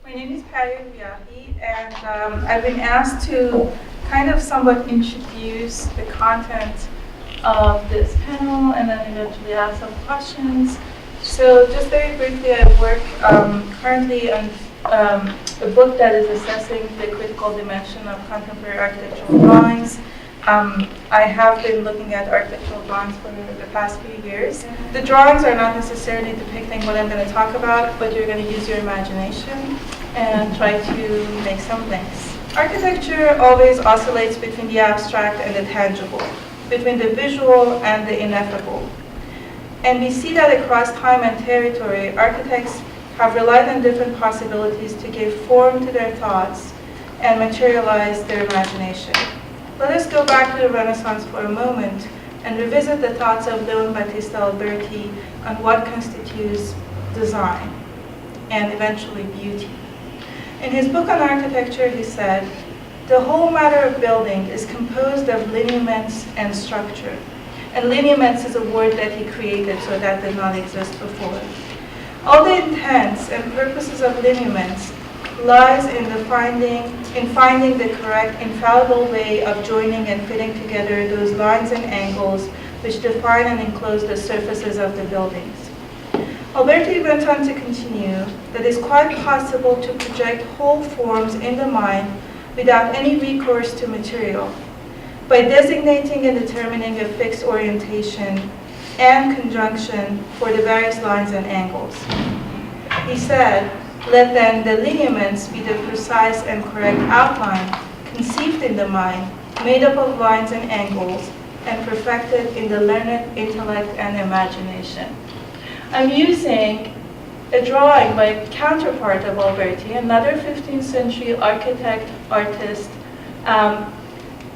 My name is Pari, and I've been asked to kind of somewhat introduce the content of this panel and then eventually ask some questions. So just very briefly, I work currently on a book that is assessing the critical dimension of contemporary architectural drawings. I have been looking at architectural drawings for the past few years. The drawings are not necessarily depicting what I'm going to talk about, but you're going to use your imagination and try to make some links. Architecture always oscillates between the abstract and the tangible, between the visual and the ineffable. And we see that across time and territory, architects have relied on different possibilities to give form to their thoughts and materialize their imagination. Let us go back to the Renaissance for a moment and revisit the thoughts of Leon Battista Alberti on what constitutes design and eventually beauty. In his book on architecture, he said, "The whole matter of building is composed of lineaments and structure." And lineaments is a word that he created, so that did not exist before. All the intents and purposes of lineaments lies in finding the correct, infallible way of joining and fitting together those lines and angles which define and enclose the surfaces of the buildings. Alberti went on to continue that it is quite possible to project whole forms in the mind without any recourse to material, by designating and determining a fixed orientation and conjunction for the various lines and angles. He said, "Let then the lineaments be the precise and correct outline, conceived in the mind, made up of lines and angles, and perfected in the learned intellect and imagination." I'm using a drawing by a counterpart of Alberti, another 15th century architect, artist,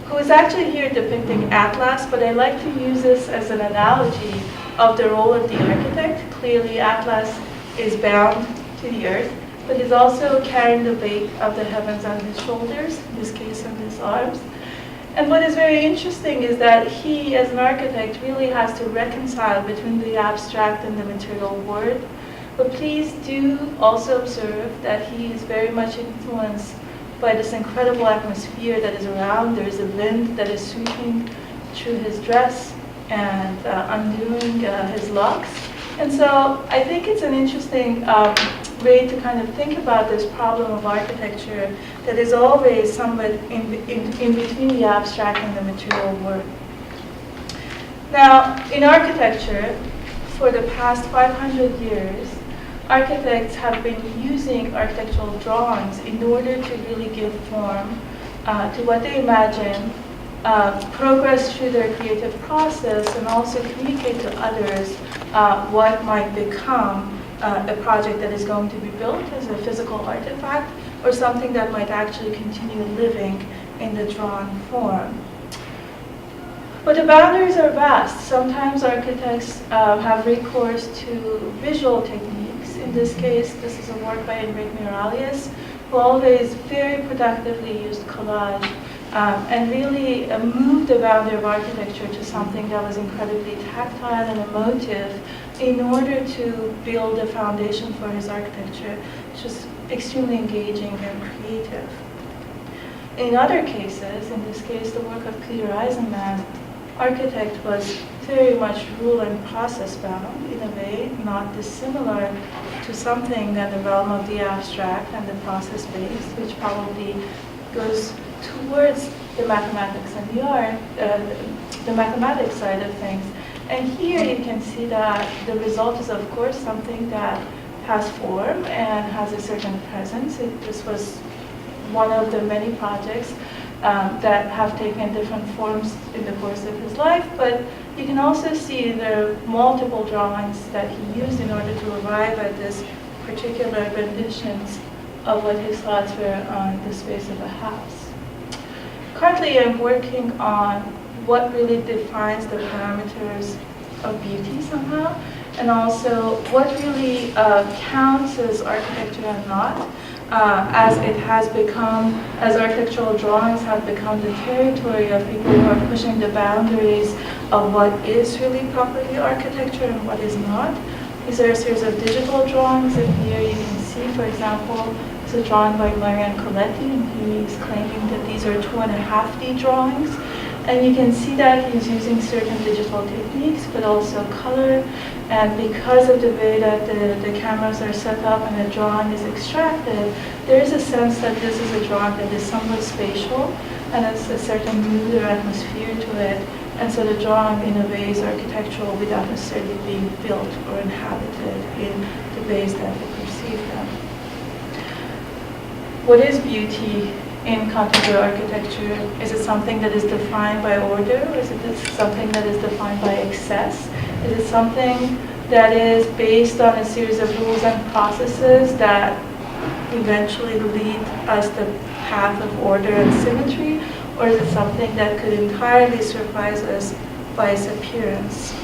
who is actually here depicting Atlas, but I like to use this as an analogy of the role of the architect. Clearly, Atlas is bound to the earth, but he's also carrying the weight of the heavens on his shoulders, in this case on his arms. And what is very interesting is that he, as an architect, really has to reconcile between the abstract and the material world. But please do also observe that he is very much influenced by this incredible atmosphere that is around. There is a wind that is sweeping through his dress and undoing his locks. And so I think it's an interesting way to kind of think about this problem of architecture that is always somewhat in between the abstract and the material world. Now, in architecture, for the past 500 years, architects have been using architectural drawings in order to really give form to what they imagine, progress through their creative process, and also communicate to others what might become a project that is going to be built as a physical artifact, or something that might actually continue living in the drawn form. But the boundaries are vast. Sometimes architects have recourse to visual techniques. In this case, this is a work by Enrique Miralles, who always very productively used collage and really moved the boundary of architecture to something that was incredibly tactile and emotive in order to build a foundation for his architecture, which was extremely engaging and creative. In other cases, in this case the work of Peter Eisenman, architect was very much rule and process bound, in a way not dissimilar to something in the realm of the abstract and the process based, which probably goes towards the mathematics and the art, the mathematics side of things. And here you can see that the result is, of course, something that has form and has a certain presence. This was one of the many projects that have taken different forms in the course of his life, but you can also see there are multiple drawings that he used in order to arrive at this particular renditions of what his thoughts were on the space of a house. Currently, I'm working on what really defines the parameters of beauty somehow, and also what really counts as architecture and not, as it has become, as architectural drawings have become the territory of people who are pushing the boundaries of what is really properly architecture and what is not. These are a series of digital drawings, and here you can see, for example, It's a drawing by Marianne Coletti, and he's claiming that these are 2.5D drawings. And you can see that he's using certain digital techniques, but also color. And because of the way that the cameras are set up and the drawing is extracted, there is a sense that this is a drawing that is somewhat spatial, and it's a certain mood or atmosphere to it. And so the drawing, in a way, is architectural without necessarily being built or inhabited in the ways that we perceive them. What is beauty in contemporary architecture? Is it something that is defined by order, or is it something that is defined by excess? Is it something that is based on a series of rules and processes that eventually lead us the path of order and symmetry? Or is it something that could entirely surprise us by its appearance?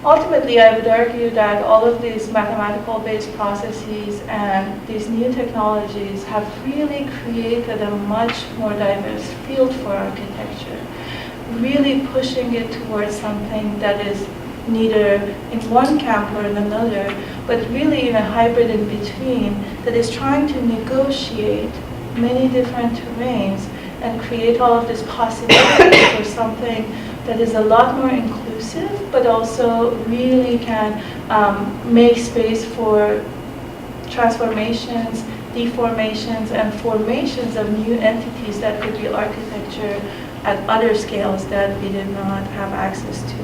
Ultimately, I would argue that all of these mathematical-based processes and these new technologies have really created a much more diverse field for architecture, really pushing it towards something that is neither in one camp or in another, but really in a hybrid in between that is trying to negotiate many different terrains and create all of this possibility for something that is a lot more inclusive, but also really can make space for transformations, deformations, and formations of new entities that could be architecture at other scales that we did not have access to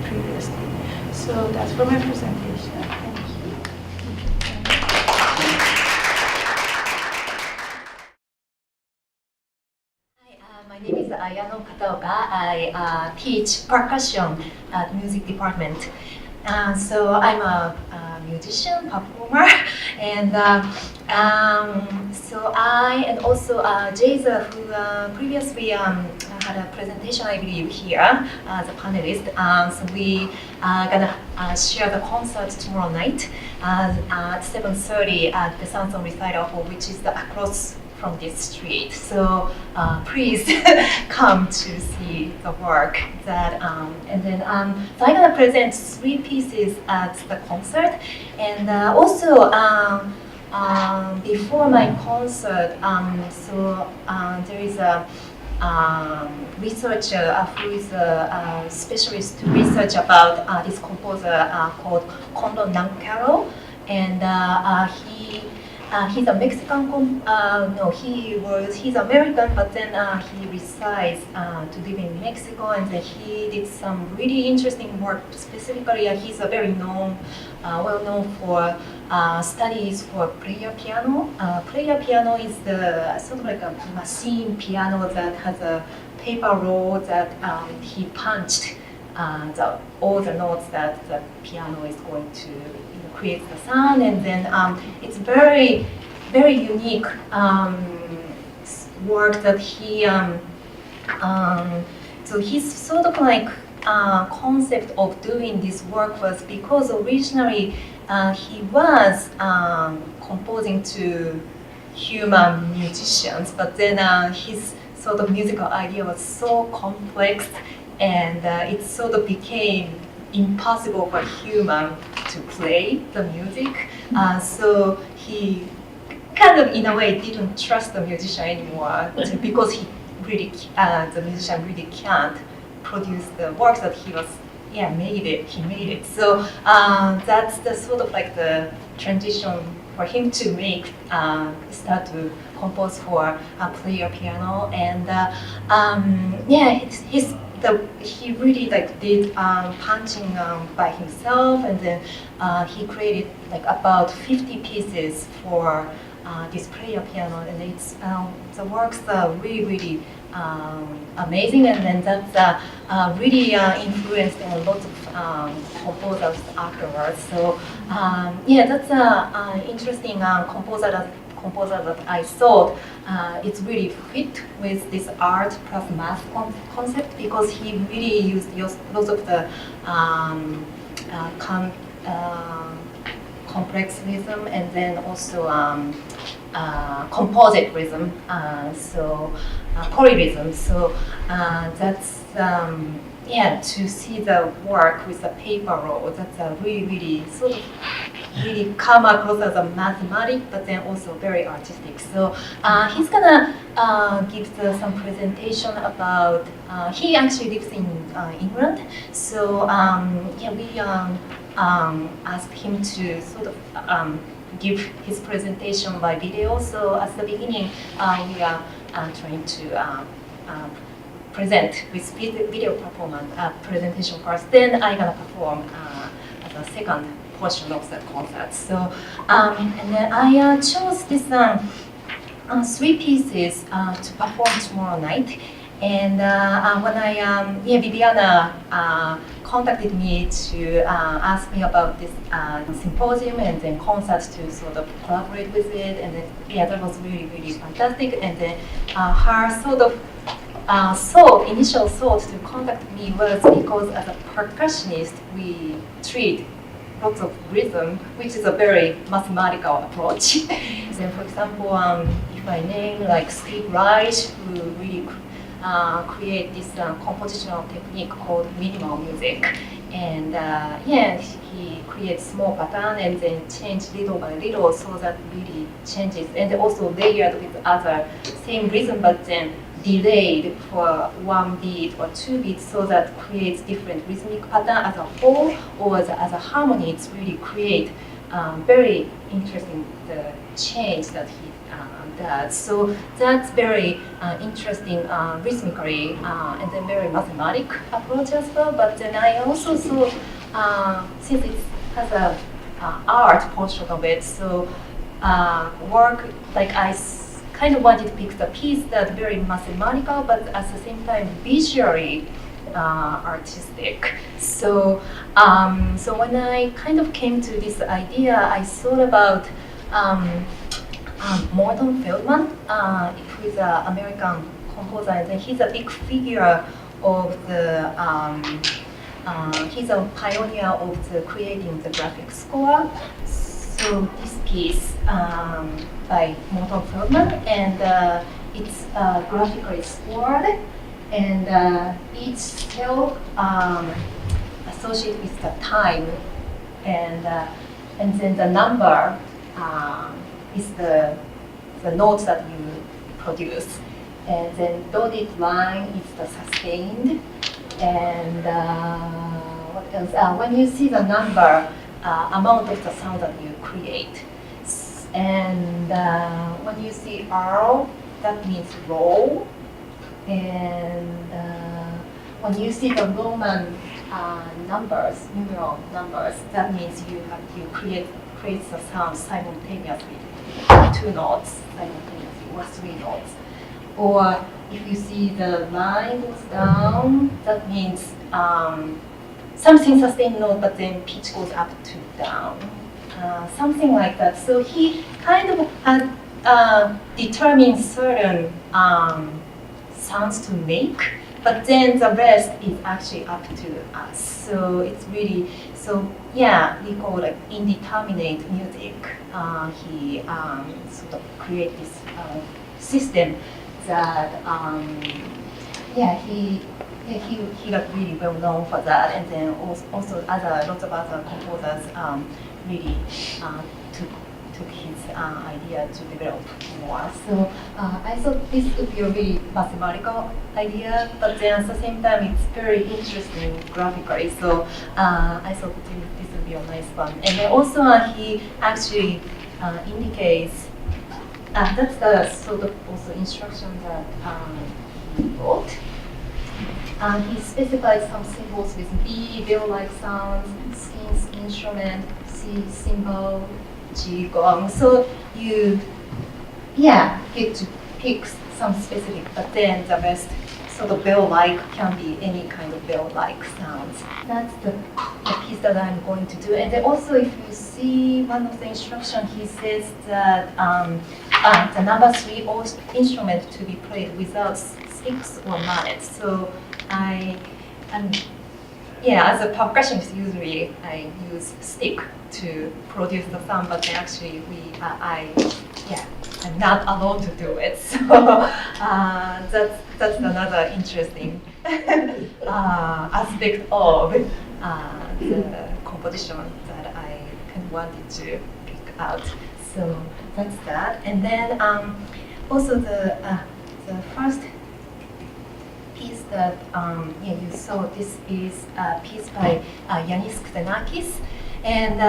previously. So that's for my presentation. Thank you. My name is Ayano Kataoka. I teach percussion at music department. So I'm a musician, performer, and so I and also Jason, who previously had a presentation, I believe, here as a panelist. So we are gonna share the concert tomorrow night at 7:30 at the Samsung Recital Hall, which is across from this street. So please come to see the work. That and then so I'm gonna present 3 pieces at the concert, and also before my concert, so there is a researcher who is a specialist to research about this composer called Kondo Nankaro, and he's a Mexican, no, he's American, but then he resides to live in Mexico, and then he did some really interesting work. Specifically, he's a very well known for studies for player piano. Player piano is the sort of like a machine piano that has a paper roll that he punched all the notes that the piano is going to create the sound, and then it's very, very unique work that he. So his sort of like concept of doing this work was because originally he was composing to human musicians, but then his sort of musical idea was so complex, and it sort of became impossible for human to play the music. So he kind of, in a way, didn't trust the musician anymore because he really, the musician really can't produce the works that he was, he made it. So that's the sort of like the transition for him to make, start to compose for a player piano, and he really like did punching by himself, and then he created like about 50 pieces for this player piano, and it's the works are really amazing, and then that's really influenced a lot of composers afterwards. So that's an interesting composer that I thought it's really fit with this art plus math concept, because he really used lots of the complex rhythm, and then also composite rhythm, so polyrhythm. So that's to see the work with the paper roll. That's a really sort of really come across as a mathematic, but then also very artistic. So he's gonna give some presentation about. He actually lives in England, so yeah, we asked him to sort of give his presentation by video. So at the beginning, we are trying to present with video performance presentation first. Then I'm gonna perform as a second portion of the concert. So and then I chose this 3 pieces to perform tomorrow night. And when Viviana contacted me to ask me about this symposium and then concert to sort of collaborate with it, and then yeah, that was really fantastic. And then her sort of initial thought to contact me was because as a percussionist, we treat lots of rhythm, which is a very mathematical approach. Then, for example, if I name like Steve Reich, who really create this compositional technique called minimal music, and yeah, he creates small pattern and then change little by little, so that really changes, and also layered with other same rhythm, but then delayed for 1 beat or 2 beats, so that creates different rhythmic pattern as a whole, or as a harmony. It's really create very interesting the change that he does. So that's very interesting rhythmically, and then very mathematic approach as well. But then I also saw, since it has a art portion of it, so work like I kind of wanted to pick the piece that's very mathematical, but at the same time visually artistic. So, so when I kind of came to this idea, I thought about Morton Feldman, who is an American composer, and he's a big figure of the. He's a pioneer of the creating the graphic score. So this piece by Morton Feldman, and it's graphically scored, and each scale associated with the time, and then the number is the notes that you produce, and then dotted line is the sustained, and what else? When you see the number, amount of the sound that you create. And when you see R, that means roll. And when you see the Roman numbers, numeral numbers, that means you create the sound simultaneously, 2 notes simultaneously, or 3 notes. Or if you see the line goes down, that means something sustained note, but then pitch goes up to down, something like that. So he kind of had determined certain sounds to make, but then the rest is actually up to us. So it's really, so yeah, we call it indeterminate music. He sort of create this system that, yeah, he got really well known for that, and then also lots of other composers really took his idea to develop more. So I thought this would be a really mathematical idea, but then at the same time it's very interesting graphically. So I thought this would be a nice one. And then also he actually indicates that's the sort of also instruction that he wrote. He specified some symbols with B, bell-like sounds, skins, instrument, C, cymbal, G, gong. So you, yeah, get to pick some specific, but then the rest sort of bell-like can be any kind of bell-like sounds. That's the piece that I'm going to do. And then also, if you see one of the instructions, he says that the number 3 instrument to be played without sticks or mallets. So yeah, as a percussionist, usually I use stick to produce the sound, but actually I'm not alone to do it. So that's another interesting aspect of the composition that I kind of wanted to pick out. So that's that. And then also the first piece that you saw, this is a piece by Yanis Koutenakis. And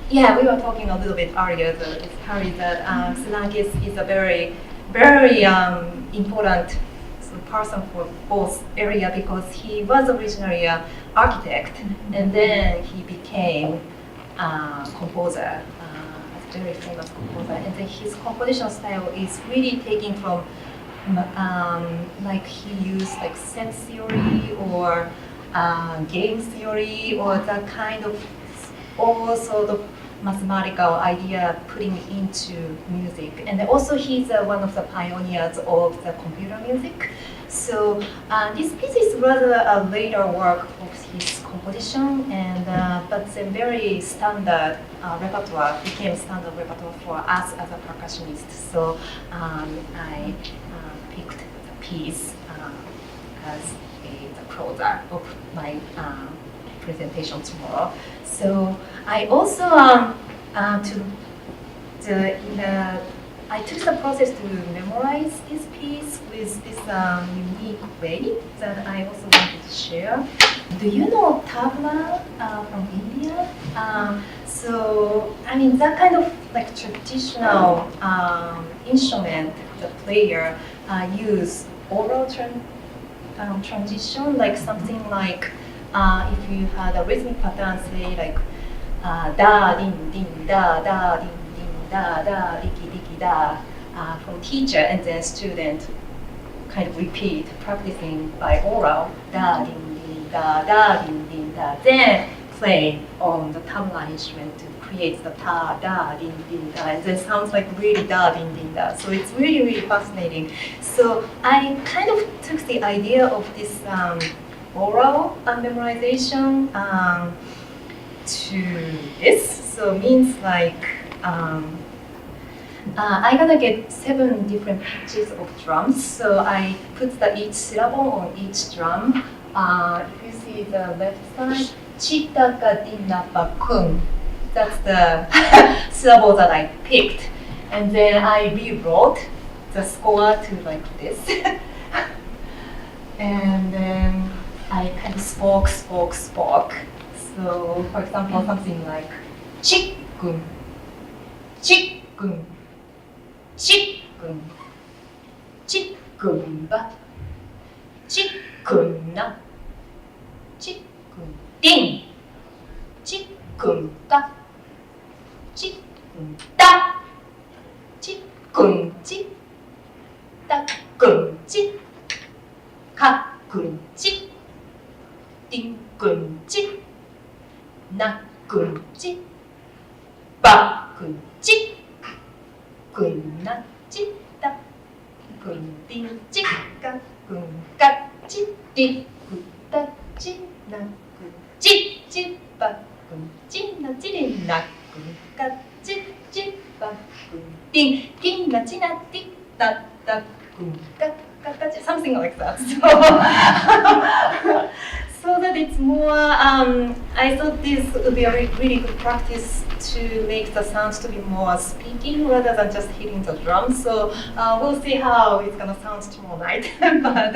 we were talking a little bit earlier, it's Pari, that Koutenakis is a very, very important person for both area, because he was originally an architect, and then he became a composer, a very famous composer. And then his composition style is really taking from like he used like set theory or game theory, or that kind of all sort of mathematical idea putting into music. And also he's one of the pioneers of the computer music. So this piece is rather a later work of his composition, and but the very standard repertoire became standard repertoire for us as a percussionist. So I picked the piece as the closer of my presentation tomorrow. So I also I took the process to memorize this piece with this unique way that I also wanted to share. Do you know tabla from India? So I mean that kind of like traditional instrument, the player use oral transition, like something like if you had a rhythmic pattern, say like da din din da da din din da da diki diki da from teacher, and then student kind of repeat practicing by oral da din din da da din din da, then play on the tabla instrument to create the ta da din din da, and then sounds like really da din din da. So it's really, really fascinating. So I kind of took the idea of this oral memorization to this. So means like I'm gonna get 7 different pitches of drums. So I put each syllable on each drum. If you see the left side, chitaka dinapa kun. That's the syllable that I picked. And then I rewrote the score to like this. And then I kind of spoke. So, for example, something like chikkun, chikkun, chikkun, chikkunba, chikkunna, chikkundin, chikkunta, chikkunta, chikkunchi, takkunchi, kakkunchi, dinkunchi, nakkunchi, bakkunchi, kunnachi, takkundinchi, kakkunkachi, dikkuttachi, nakkunchi, chibakkunchi, nachi, nakkunkachi, chibakkundin, kinnachi, nati, tattakkun, something like that. So that it's more, I thought this would be a really good practice to make the sounds to be more speaking rather than just hitting the drums. So we'll see how it's gonna sound tomorrow night. But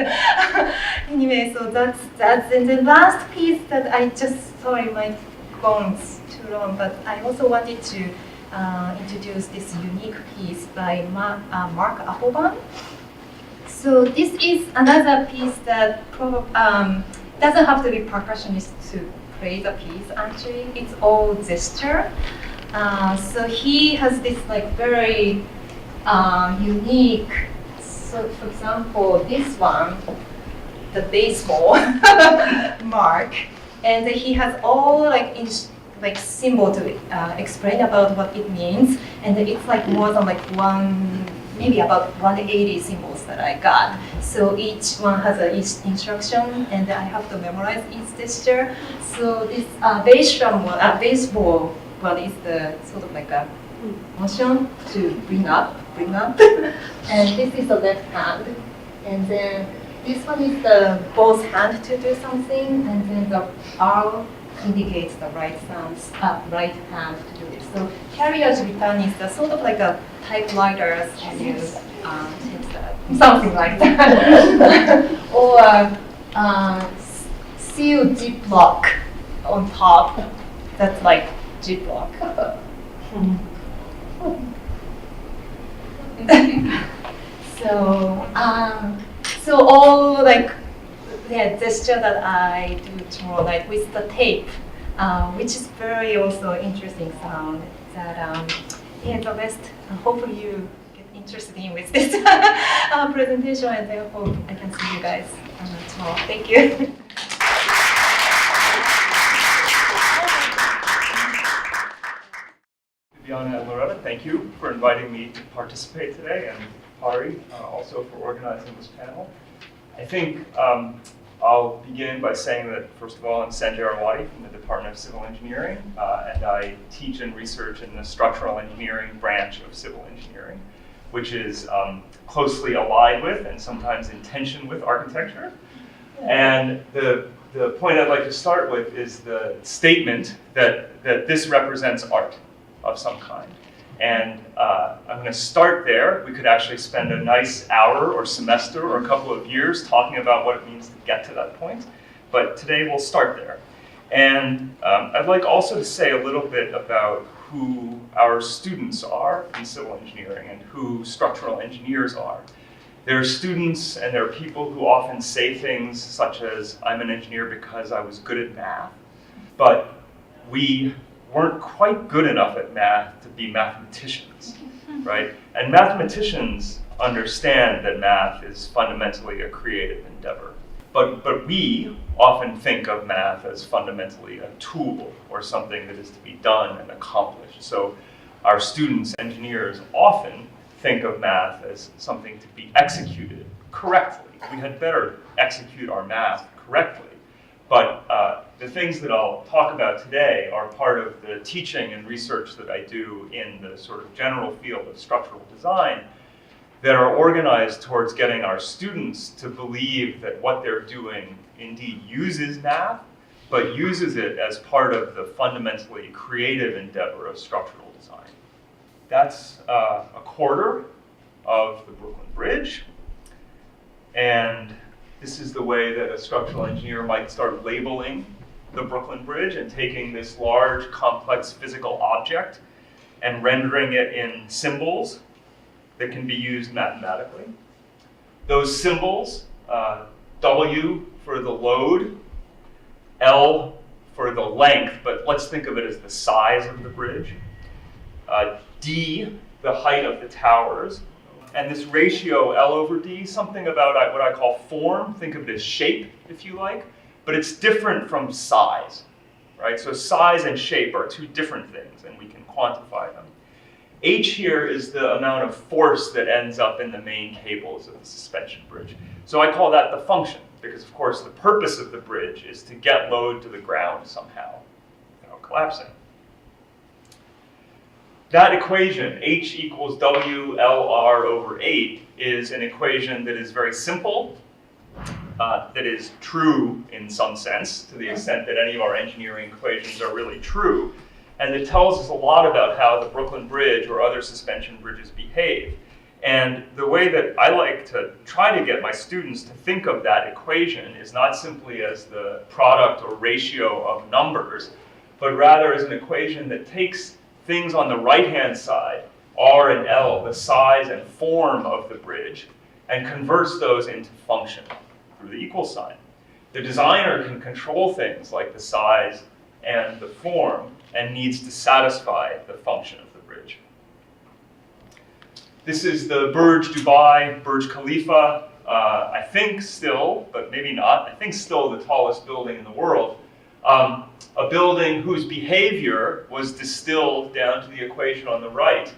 anyway, so that's and the last piece that I just, sorry, my phone's too long, but I also wanted to introduce this unique piece by Mark Applebaum. So this is another piece that doesn't have to be percussionist to play the piece. Actually, it's all gesture. So he has this like very unique. So, for example, this one, the baseball mark, and he has all like symbol to explain about what it means, and it's like more than like maybe about 180 symbols that I got. So each one has each instruction, and I have to memorize each gesture. So this baseball one is the sort of like a motion to bring up, and this is the left hand, and then this one is the both hand to do something, and then the arm indicates the right hand to do this. So carriage return is the sort of like a typewriter as you change that, something like that. Or seal ziplock on top. That's like ziplock. So all like the gesture that I do tomorrow night with the tape, which is very also interesting sound that the best. Hopefully you get interested in with this presentation, and I hope I can see you guys tomorrow. Thank you. Ayano and Loretta, thank you for inviting me to participate today, and Pari also for organizing this panel. I think I'll begin by saying that, first of all, I'm Sanjay Arwade from the Department of Civil Engineering, and I teach and research in the structural engineering branch of civil engineering, which is closely allied with and sometimes in tension with architecture. And the point I'd like to start with is the statement that this represents art of some kind. And I'm going to start there. We could actually spend a nice hour or semester or a couple of years talking about what it means to get to that point. But today we'll start there. And I'd like also to say a little bit about who our students are in civil engineering and who structural engineers are. There are students and there are people who often say things such as, I'm an engineer because I was good at math. But we weren't quite good enough at math to be mathematicians, right? And mathematicians understand that math is fundamentally a creative endeavor. But we often think of math as fundamentally a tool or something that is to be done and accomplished. So our students, engineers, often think of math as something to be executed correctly. We had better execute our math correctly. But the things that I'll talk about today are part of the teaching and research that I do in the sort of general field of structural design that are organized towards getting our students to believe that what they're doing indeed uses math, but uses it as part of the fundamentally creative endeavor of structural design. That's a quarter of the Brooklyn Bridge. And this is the way that a structural engineer might start labeling the Brooklyn Bridge and taking this large, complex physical object and rendering it in symbols that can be used mathematically. Those symbols, W for the load, L for the length, but let's think of it as the size of the bridge, D, the height of the towers, and this ratio, L over D, something about what I call form. Think of it as shape, if you like, but it's different from size, right? So size and shape are two different things, and we can quantify them. H here is the amount of force that ends up in the main cables of the suspension bridge. So I call that the function, because of course the purpose of the bridge is to get load to the ground somehow without collapsing. That equation, H equals WLR over 8, is an equation that is very simple, that is true in some sense, to the extent that any of our engineering equations are really true, and it tells us a lot about how the Brooklyn Bridge or other suspension bridges behave. And the way that I like to try to get my students to think of that equation is not simply as the product or ratio of numbers, but rather as an equation that takes things on the right-hand side, R and L, the size and form of the bridge, and converts those into function through the equal sign. The designer can control things like the size and the form and needs to satisfy the function of the bridge. This is the Burj Dubai, Burj Khalifa, I think still, but maybe not, I think still the tallest building in the world. A building whose behavior was distilled down to the equation on the right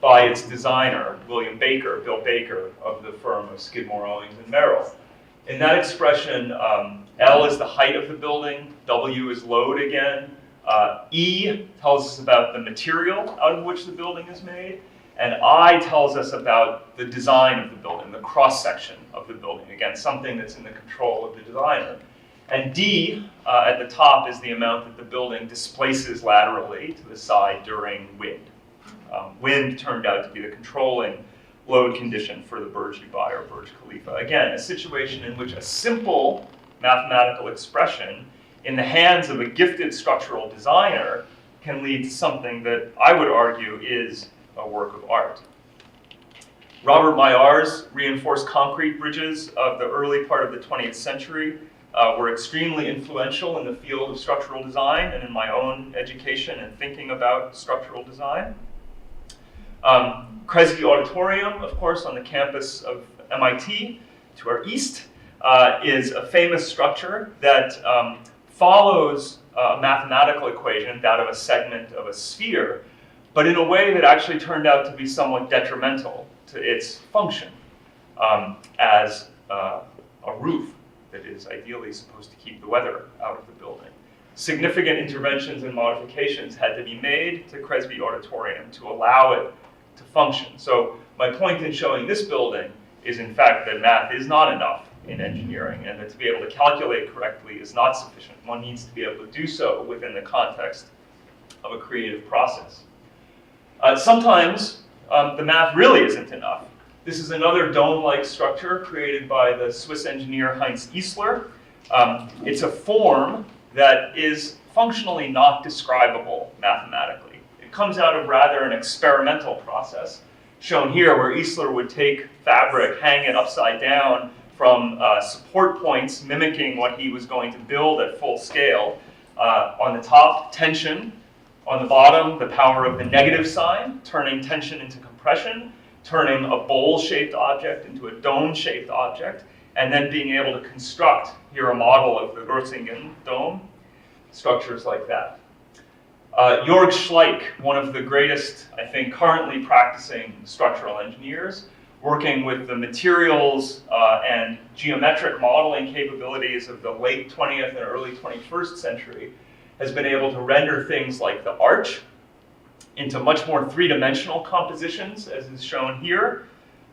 by its designer, William Baker, Bill Baker, of the firm of Skidmore, Owings & Merrill. In that expression, L is the height of the building, W is load again, E tells us about the material out of which the building is made, and I tells us about the design of the building, the cross-section of the building, again, something that's in the control of the designer. And D at the top is the amount that the building displaces laterally to the side during wind. Wind turned out to be the controlling load condition for the Burj-Dubai or Burj Khalifa. Again, a situation in which a simple mathematical expression in the hands of a gifted structural designer can lead to something that I would argue is a work of art. Robert Maillart's reinforced concrete bridges of the early part of the 20th century were extremely influential in the field of structural design and in my own education and thinking about structural design. Kresge Auditorium, of course, on the campus of MIT to our east, is a famous structure that follows a mathematical equation, that of a segment of a sphere, but in a way that actually turned out to be somewhat detrimental to its function as a roof that is ideally supposed to keep the weather out of the building. Significant interventions and modifications had to be made to Kresge Auditorium to allow it to function. So my point in showing this building is, in fact, that math is not enough in engineering, and that to be able to calculate correctly is not sufficient. One needs to be able to do so within the context of a creative process. Sometimes the math really isn't enough. This is another dome-like structure created by the Swiss engineer Heinz Isler. It's a form that is functionally not describable mathematically. It comes out of rather an experimental process, shown here where Isler would take fabric, hang it upside down from support points, mimicking what he was going to build at full scale. On the top, tension. On the bottom, the power of the negative sign, turning tension into compression, turning a bowl-shaped object into a dome-shaped object, and then being able to construct, here a model of the Göttingen dome, structures like that. Jörg Schleich, one of the greatest, I think, currently practicing structural engineers, working with the materials and geometric modeling capabilities of the late 20th and early 21st century, has been able to render things like the arch into much more three-dimensional compositions, as is shown here,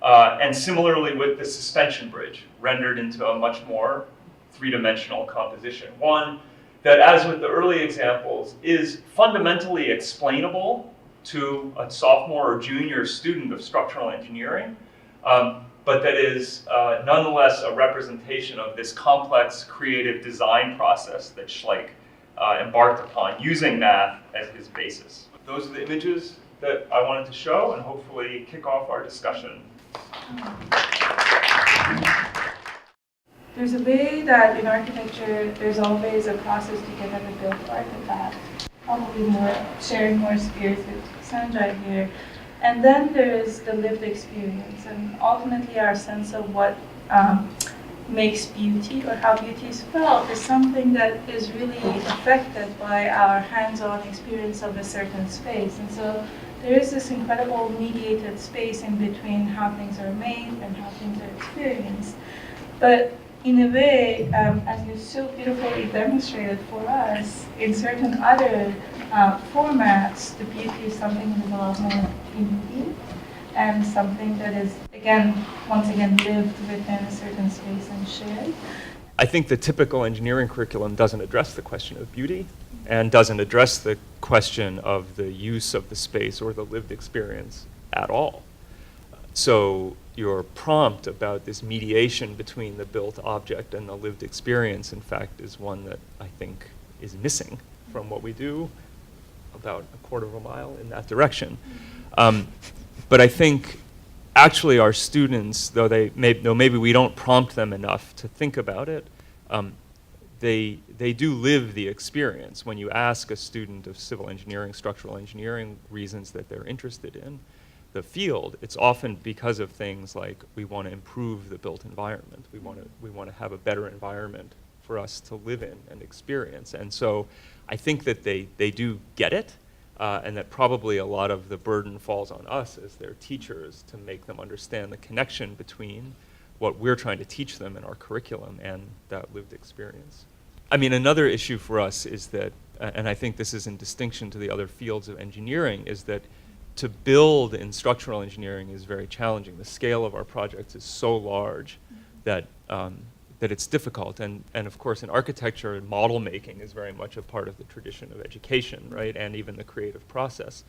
and similarly with the suspension bridge, rendered into a much more three-dimensional composition. One that, as with the early examples, is fundamentally explainable to a sophomore or junior student of structural engineering, but that is nonetheless a representation of this complex creative design process that Schleich embarked upon, using math as his basis. Those are the images that I wanted to show and hopefully kick off our discussion. There's a way that in architecture, there's always a process to get at a built artifact. Probably sharing more spirits with Sanjay here. And then there's the lived experience, and ultimately our sense of what makes beauty or how beauty is felt is something that is really affected by our hands-on experience of a certain space. And so there is this incredible mediated space in between how things are made and how things are experienced. But in a way, as you so beautifully demonstrated for us, in certain other formats, the beauty is something that is a lot more immediate and something that is, once again, lived within a certain space and shared. I think the typical engineering curriculum doesn't address the question of beauty and doesn't address the question of the use of the space or the lived experience at all. So your prompt about this mediation between the built object and the lived experience, in fact, is one that I think is missing from what we do about a quarter of a mile in that direction. But I think actually our students, though maybe we don't prompt them enough to think about it, they do live the experience. When you ask a student of civil engineering, structural engineering, reasons that they're interested in the field, it's often because of things like we want to improve the built environment. We want to have a better environment for us to live in and experience. And so I think that they do get it. And that probably a lot of the burden falls on us as their teachers to make them understand the connection between what we're trying to teach them in our curriculum and that lived experience. I mean, another issue for us is that, and I think this is in distinction to the other fields of engineering, is that to build in structural engineering is very challenging. The scale of our projects is so large that that it's difficult. And of course, in architecture, model making is very much a part of the tradition of education, right? And even the creative process.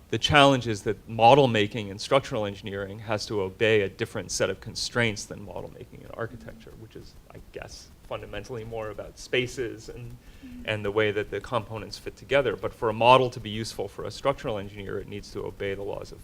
The challenge is that model making in structural engineering has to obey a different set of constraints than model making in architecture, which is, I guess, fundamentally more about spaces and the way that the components fit together. But for a model to be useful for a structural engineer, it needs to obey the laws of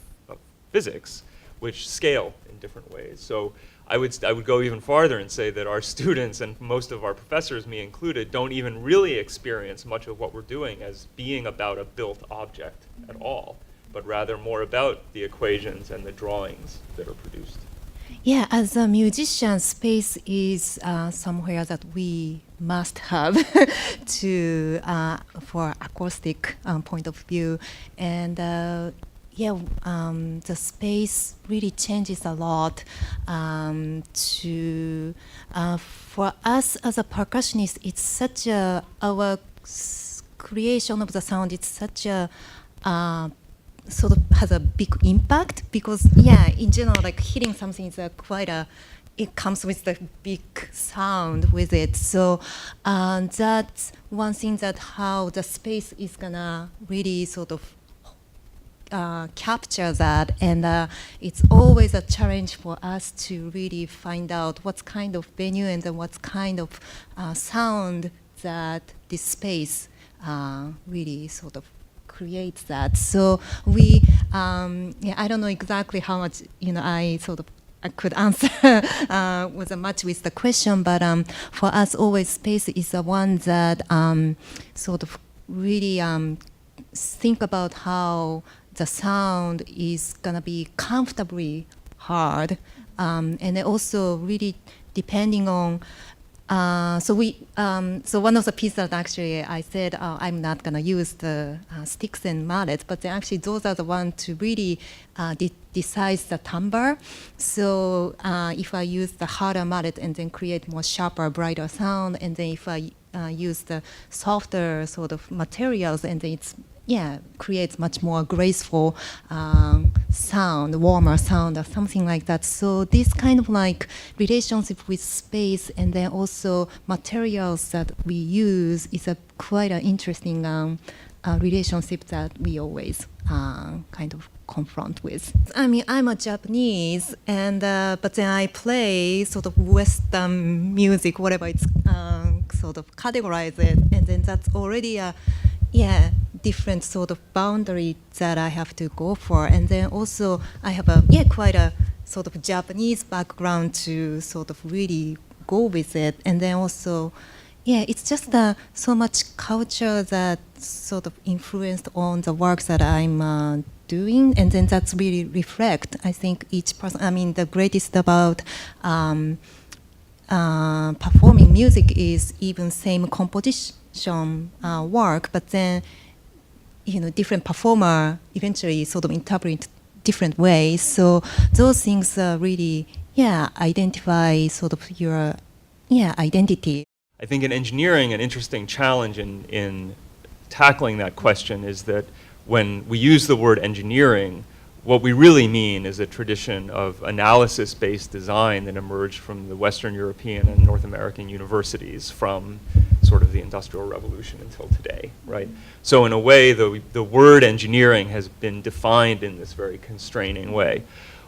physics, which scale in different ways. So I would go even farther and say that our students, and most of our professors, me included, don't even really experience much of what we're doing as being about a built object at all, but rather more about the equations and the drawings that are produced. Yeah, as a musician, space is somewhere that we must have to for acoustic point of view, and the space really changes a lot. For us as a percussionist, it's such a creation of the sound. It's such a sort of has a big impact because in general, like hitting something is it comes with the big sound with it. So that's one thing that how the space is gonna really sort of capture that, and it's always a challenge for us to really find out what kind of venue and then what kind of sound that this space really sort of creates that. So we, I don't know exactly how much I could answer with a match with the question, but for us, always space is the one that sort of really think about how the sound is gonna be comfortably hard, and then also really depending on. So one of the pieces that actually I said I'm not gonna use the sticks and mallets, but then actually those are the ones to really decide the timbre. So if I use the harder mallet and then create more sharper, brighter sound, and then if I use the softer sort of materials, and then it's creates much more graceful sound, warmer sound, or something like that. So this kind of like relationship with space and then also materials that we use is a quite an interesting relationship that we always kind of confront with. I mean, I'm a Japanese, and but then I play sort of Western music, whatever it's sort of categorize it, and then that's already a different sort of boundary that I have to go for. And then also I have a quite a sort of Japanese background to sort of really go with it. And then also it's just so much culture that sort of influenced on the work that I'm doing, and then that's really reflect, I think, each person. I mean, the greatest about performing music is even same composition work, but then different performer eventually sort of interpret different ways. So those things really identify sort of your identity. I think in engineering, an interesting challenge in tackling that question is that when we use the word engineering, what we really mean is a tradition of analysis-based design that emerged from the Western European and North American universities from sort of the Industrial Revolution until today, right? So in a way, the word engineering has been defined in this very constraining way.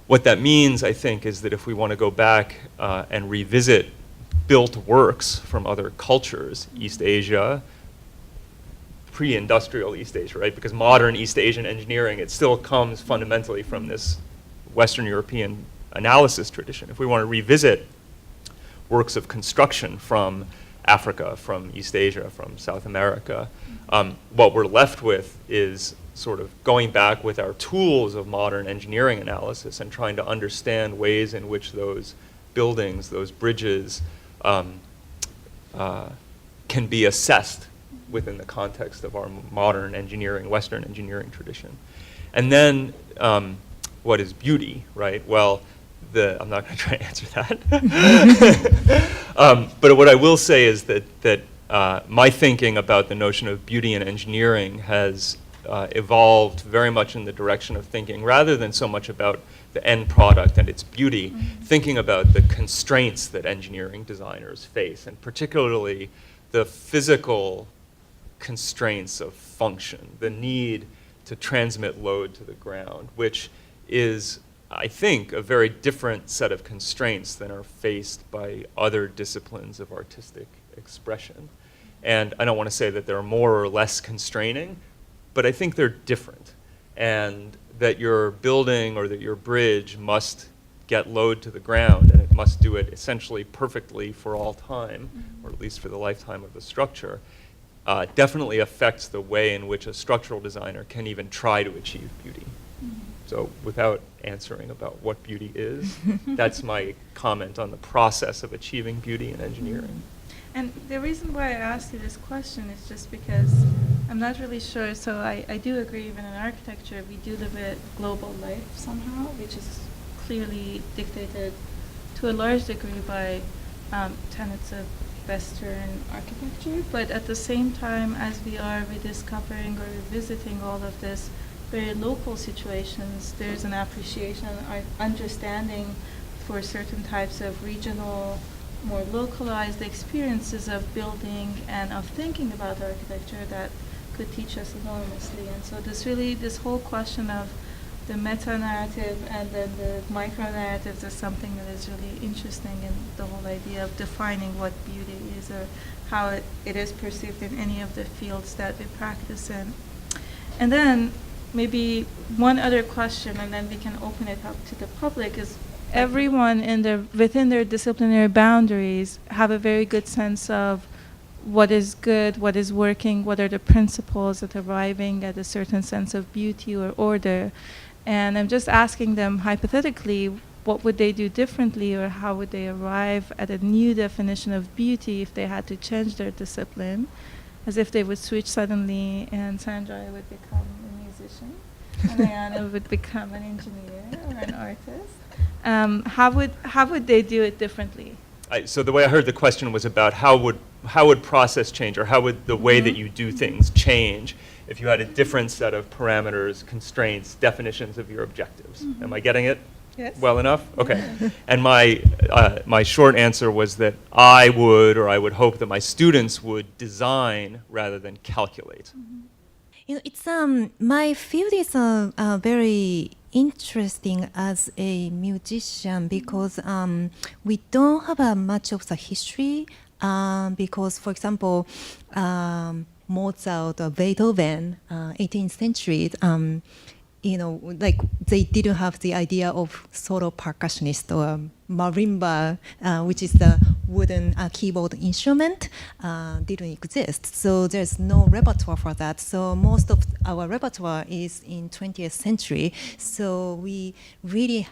What that means, I think, is that if we want to go back and revisit built works from other cultures, East Asia, pre-industrial East Asia, right? Because modern East Asian engineering, it still comes fundamentally from this Western European analysis tradition. If we want to revisit works of construction from Africa, from East Asia, from South America, what we're left with is sort of going back with our tools of modern engineering analysis and trying to understand ways in which those buildings, those bridges, can be assessed within the context of our modern engineering, Western engineering tradition. And then what is beauty, right? Well, I'm not going to try to answer that. But what I will say is that my thinking about the notion of beauty in engineering has evolved very much in the direction of thinking, rather than so much about the end product and its beauty, thinking about the constraints that engineering designers face, and particularly the physical constraints of function, the need to transmit load to the ground, which is, I think, a very different set of constraints than are faced by other disciplines of artistic expression. And I don't want to say that they're more or less constraining, but I think they're different. And that your building or that your bridge must get load to the ground, and it must do it essentially perfectly for all time, or at least for the lifetime of the structure, definitely affects the way in which a structural designer can even try to achieve beauty. So without answering about what beauty is, that's my comment on the process of achieving beauty in engineering. And the reason why I asked you this question is just because I'm not really sure. So I do agree, even in architecture, we do live a global life somehow, which is clearly dictated to a large degree by tenets of Western architecture. But at the same time, as we are rediscovering or revisiting all of this very local situations, there's an appreciation or understanding for certain types of regional, more localized experiences of building and of thinking about architecture that could teach us enormously. And so this whole question of the meta-narrative and then the micro-narratives is something that is really interesting in the whole idea of defining what beauty is, or how it is perceived in any of the fields that we practice in. And then maybe one other question, and then we can open it up to the public, is everyone within their disciplinary boundaries have a very good sense of what is good, what is working, what are the principles at arriving at a certain sense of beauty or order. And I'm just asking them hypothetically, what would they do differently, or how would they arrive at a new definition of beauty if they had to change their discipline, as if they would switch suddenly and Sanjay would become a musician and Ayano would become an engineer or an artist. How would they do it differently? So the way I heard the question was about how would process change, or how would the way that you do things change if you had a different set of parameters, constraints, definitions of your objectives. Am I getting it? Yes. Well enough? Okay. And my short answer was that I would hope that my students would design rather than calculate. You know, it's my field is very interesting as a musician because we don't have much of the history. Because, for example, Mozart or Beethoven, 18th century, you know, like they didn't have the idea of solo percussionist or marimba, which is the wooden keyboard instrument, didn't exist. So there's no repertoire for that. So most of our repertoire is in 20th century. So we really,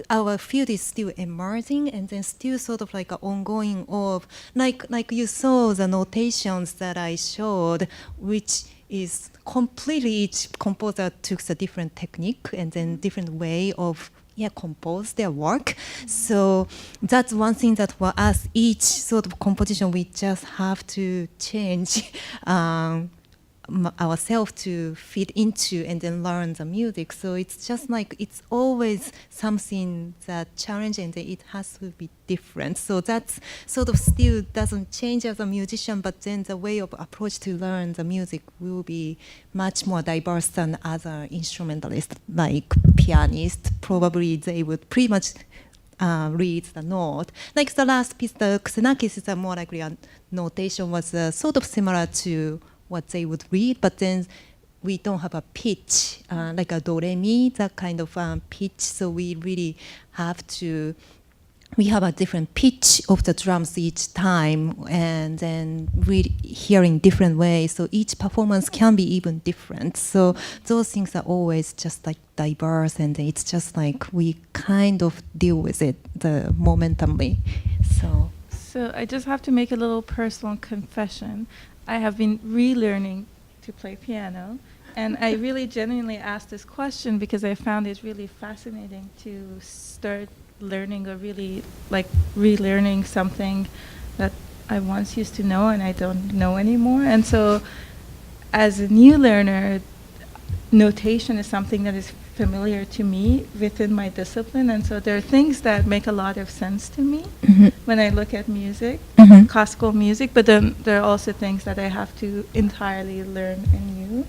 our field is still emerging, and then still sort of like an ongoing of, like you saw the notations that I showed, which is completely, each composer took a different technique and then different way of compose their work. So that's one thing that for us, each sort of composition, we just have to change ourselves to fit into and then learn the music. So it's just like, it's always something that challenge, and it has to be different. So that's sort of still doesn't change as a musician, but then the way of approach to learn the music will be much more diverse than other instrumentalists, like pianists. Probably they would pretty much read the note. Like the last piece, the Xenakis is a more likely a notation was sort of similar to what they would read, but then we don't have a pitch, like a do re mi, that kind of pitch. So we really have to, we have a different pitch of the drums each time, and then really hearing different ways. So each performance can be even different. So those things are always just like diverse, and it's just like we kind of deal with it the momentumly. So I just have to make a little personal confession. I have been relearning to play piano, and I really genuinely asked this question because I found it really fascinating to start learning, or really like relearning something that I once used to know and I don't know anymore. And so as a new learner, notation is something that is familiar to me within my discipline, and so there are things that make a lot of sense to me when I look at music, classical music, but then there are also things that I have to entirely learn anew.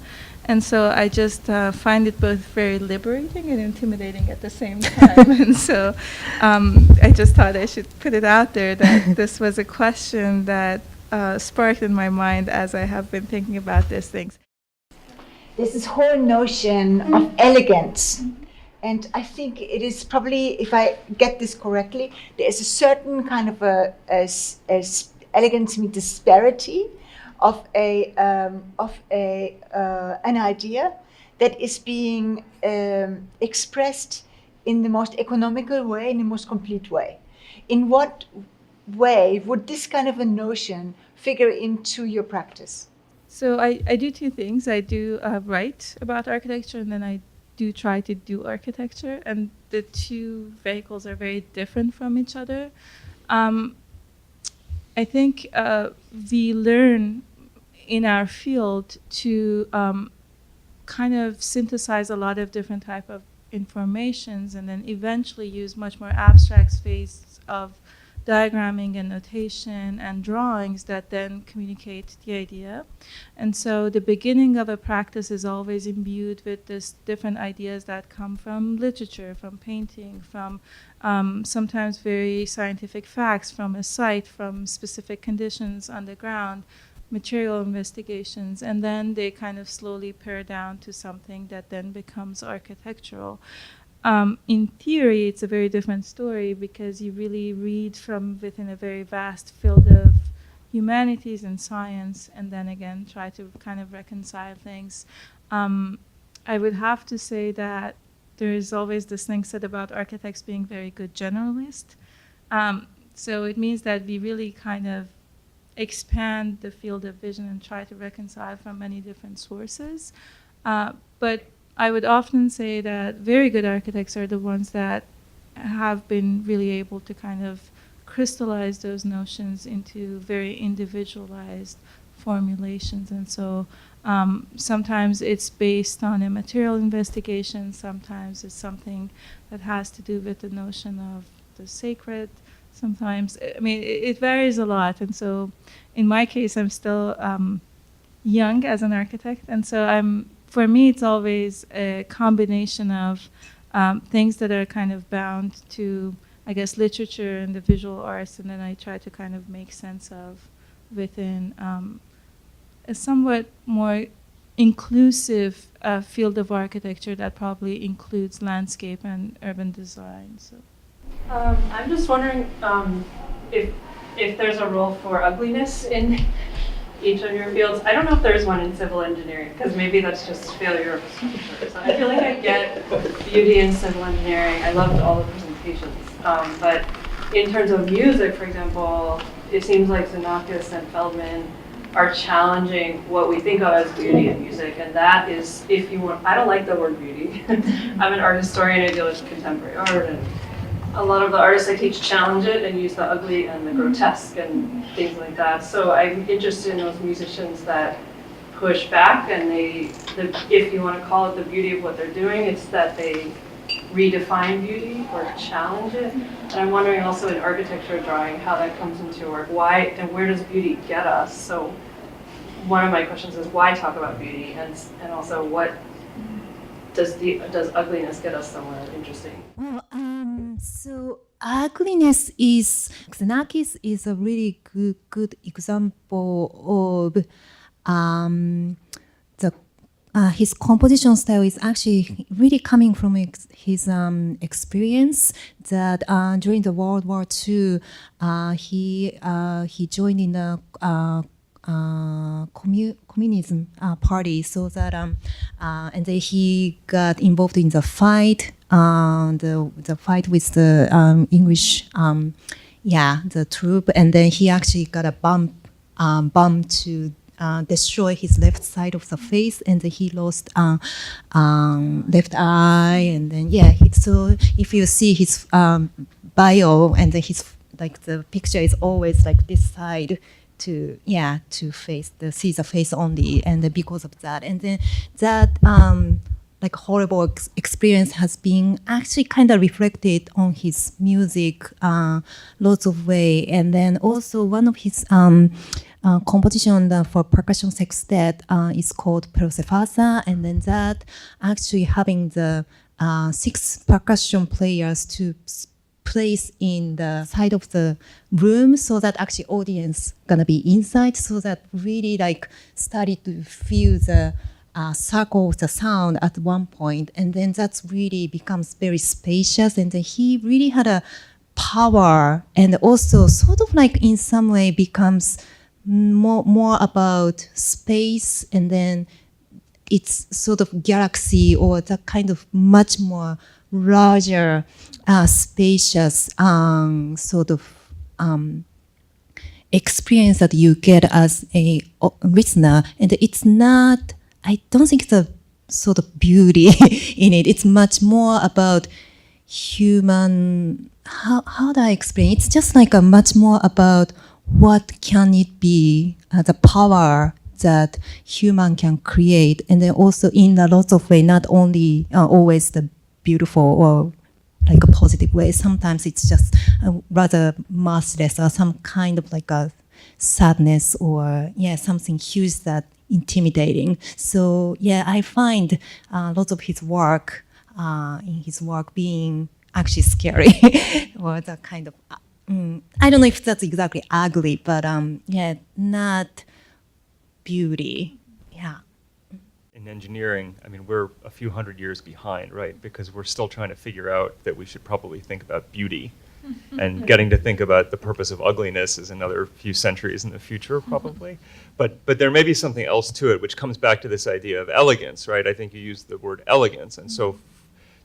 And so I just find it both very liberating and intimidating at the same time. And so I just thought I should put it out there that this was a question that sparked in my mind as I have been thinking about these things. There's this whole notion of elegance. And I think it is probably, if I get this correctly, there's a certain kind of elegance means disparity of an idea that is being expressed in the most economical way, in the most complete way. In what way would this kind of a notion figure into your practice? So I do two things. I do write about architecture, and then I do try to do architecture, and the two vehicles are very different from each other. I think we learn in our field to kind of synthesize a lot of different type of informations, and then eventually use much more abstract space of diagramming and notation and drawings that then communicate the idea. And so the beginning of a practice is always imbued with this different ideas that come from literature, from painting, from sometimes very scientific facts, from a site, from specific conditions on the ground, material investigations, and then they kind of slowly pare down to something that then becomes architectural. In theory, it's a very different story because you really read from within a very vast field of humanities and science, and then again try to kind of reconcile things. I would have to say that there is always this thing said about architects being very good generalists. So it means that we really kind of expand the field of vision and try to reconcile from many different sources. But I would often say that very good architects are the ones that have been really able to kind of crystallize those notions into very individualized formulations. And so sometimes it's based on a material investigation, sometimes it's something that has to do with the notion of the sacred. Sometimes, I mean, it varies a lot. And so in my case, I'm still young as an architect. And so for me, it's always a combination of things that are kind of bound to, I guess, literature and the visual arts, and then I try to kind of make sense of within a somewhat more inclusive field of architecture that probably includes landscape and urban design. So. I'm just wondering if there's a role for ugliness in each of your fields. I don't know if there's one in civil engineering, because maybe that's just failure of a structure. So I feel like I get beauty in civil engineering. I loved all the presentations. But in terms of music, for example, it seems like Xenakis and Feldman are challenging what we think of as beauty in music. And that is, if you want, I don't like the word beauty. I'm an art historian, I deal with contemporary art, and a lot of the artists I teach challenge it and use the ugly and the grotesque and things like that. So I'm interested in those musicians that push back, and if you want to call it the beauty of what they're doing, it's that they redefine beauty or challenge it. And I'm wondering also in architecture drawing how that comes into your work. Why and where does beauty get us? So one of my questions is why talk about beauty, and also what does ugliness get us somewhere interesting? Well, so ugliness Xenakis is a really good example of his composition style is actually really coming from his experience that during the World War II he joined in the communism party, so that and then he got involved in the fight, the fight with the English, the troop, and then he actually got a bomb to destroy his left side of the face, and then he lost left eye, and then so if you see his bio, and then his the picture is always like this side to face the see the face only, and then because of that, and then that like horrible experience has been actually kind of reflected on his music lots of way, and then also one of his composition for percussion sextet is called Persephasa, and then that actually having the 6 percussion players to place in the side of the room so that actually audience gonna be inside, so that really like started to feel the circle of the sound at one point, and then that's really becomes very spacious, and then he really had a power, and also sort of like in some way becomes more about space, and then it's sort of galaxy or that kind of much more larger, spacious sort of experience that you get as a listener. And it's not, I don't think it's a sort of beauty in it. It's much more about human, how do I explain? It's just like a much more about what can it be, the power that human can create, and then also in a lot of way, not only always the beautiful or like a positive way. Sometimes it's just rather merciless or some kind of like a sadness or something huge that intimidating. So I find lots of his work being actually scary or that kind of. I don't know if that's exactly ugly, but not beauty. Yeah. In engineering, I mean, we're a few hundred years behind, right? Because we're still trying to figure out that we should probably think about beauty. And getting to think about the purpose of ugliness is another few centuries in the future, probably. But there may be something else to it, which comes back to this idea of elegance, right? I think you used the word elegance. And so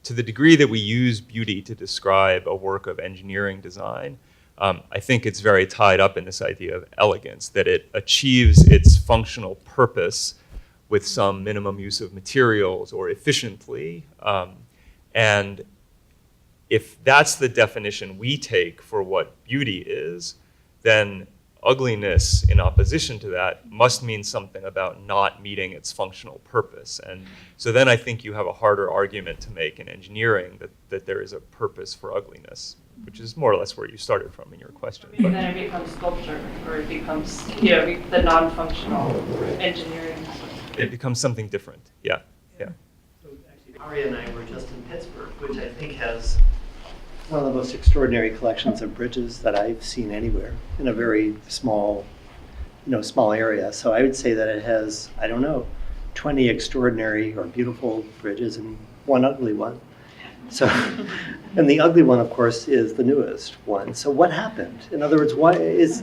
to the degree that we use beauty to describe a work of engineering design, I think it's very tied up in this idea of elegance, that it achieves its functional purpose with some minimum use of materials or efficiently. And if that's the definition we take for what beauty is, then ugliness in opposition to that must mean something about not meeting its functional purpose. And so then I think you have a harder argument to make in engineering that there is a purpose for ugliness, which is more or less where you started from in your question. Maybe then it becomes sculpture, or it becomes the non-functional engineering. It becomes something different, yeah. So actually, Pari and I were just in Pittsburgh, which I think has one of the most extraordinary collections of bridges that I've seen anywhere in a very small, small area. So I would say that it has, 20 extraordinary or beautiful bridges and one ugly one. So, and the ugly one, of course, is the newest one. So what happened? In other words, why is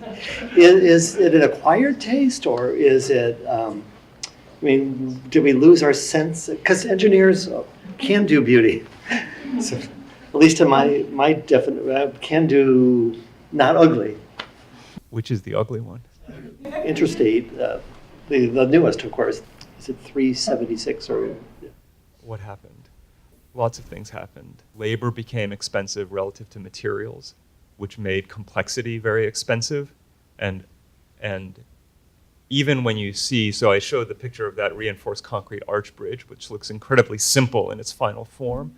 it an acquired taste, or is it, did we lose our sense? Because engineers can do beauty. So, at least in my definition, can do not ugly. Which is the ugly one? Interstate, the newest, of course. Is it 376 or? What happened? Lots of things happened. Labor became expensive relative to materials, which made complexity very expensive. And even when you see, so I showed the picture of that reinforced concrete arch bridge, which looks incredibly simple in its final form,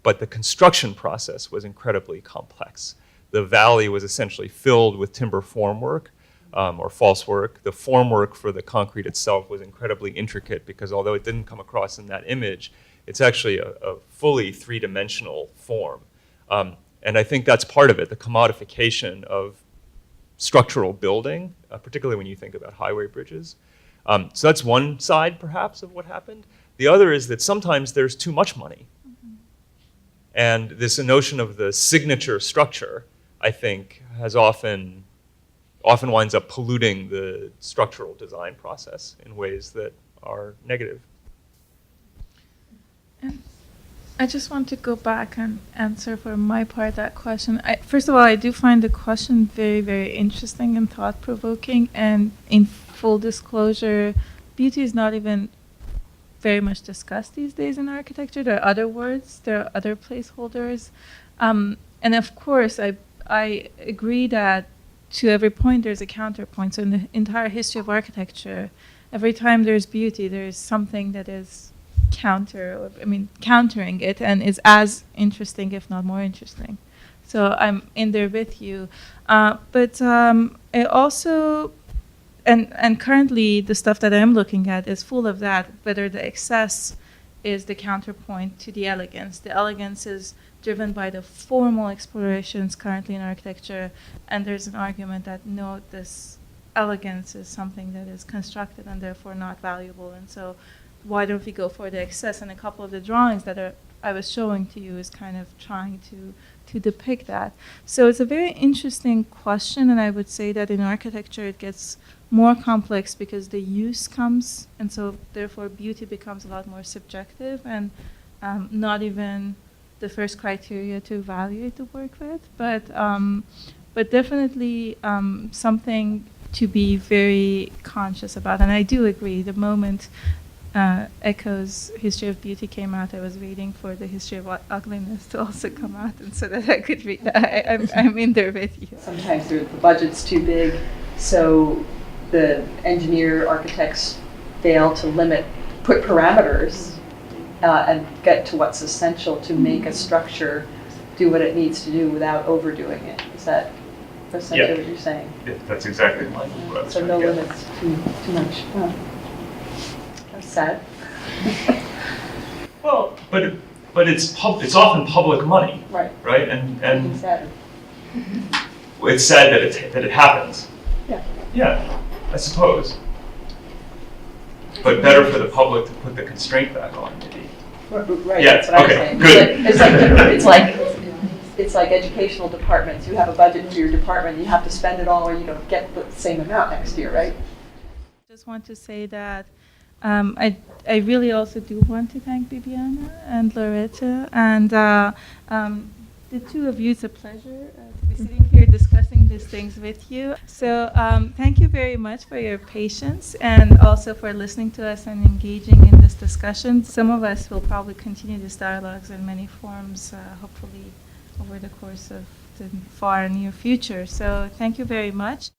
but the construction process was incredibly complex. The valley was essentially filled with timber formwork or false work. The formwork for the concrete itself was incredibly intricate because although it didn't come across in that image, it's actually a fully three-dimensional form. And I think that's part of it, the commodification of structural building, particularly when you think about highway bridges. So that's one side, perhaps, of what happened. The other is that sometimes there's too much money. And this notion of the signature structure, I think, has often winds up polluting the structural design process in ways that are negative. I just want to go back and answer for my part that question. First of all, I do find the question very, very interesting and thought-provoking. And in full disclosure, beauty is not even very much discussed these days in architecture. There are other words, there are other placeholders. And of course, I agree that to every point there's a counterpoint. So in the entire history of architecture, every time there's beauty, there's something that is countering it and is as interesting, if not more interesting. So I'm in there with you. But it also, and currently the stuff that I'm looking at is full of that, whether the excess is the counterpoint to the elegance. The elegance is driven by the formal explorations currently in architecture, and there's an argument that no, this elegance is something that is constructed and therefore not valuable, and so why don't we go for the excess? And a couple of the drawings that I was showing to you is kind of trying to depict that. So it's a very interesting question, and I would say that in architecture it gets more complex because the use comes, and so therefore beauty becomes a lot more subjective and not even the first criteria to evaluate the work with, but definitely something to be very conscious about. And I do agree, the moment Echo's History of Beauty came out, I was waiting for the History of Ugliness to also come out, and so that I could read that. I'm in there with you. Sometimes the budget's too big, so the engineer architects fail to put parameters and get to what's essential to make a structure do what it needs to do without overdoing it. Is that essentially what you're saying? Yeah, that's exactly what I was So trying no to get. limits, too much. Oh. That's sad. Well, but it's often public money, Right. right? And It's sad. it's sad that it happens. Yeah. Yeah, I suppose. But better for the public to put the constraint back on, maybe. Right, Yeah, that's what I'm okay, saying. good. It's like educational departments. You have a budget for your department, you have to spend it all, or you don't get the same amount next year, right? Just want to say that I really also do want to thank Bibiana and Loretta, and the two of you. It's a pleasure to be sitting here discussing these things with you. So thank you very much for your patience and also for listening to us and engaging in this discussion. Some of us will probably continue these dialogues in many forms, hopefully over the course of the far near future. So thank you very much.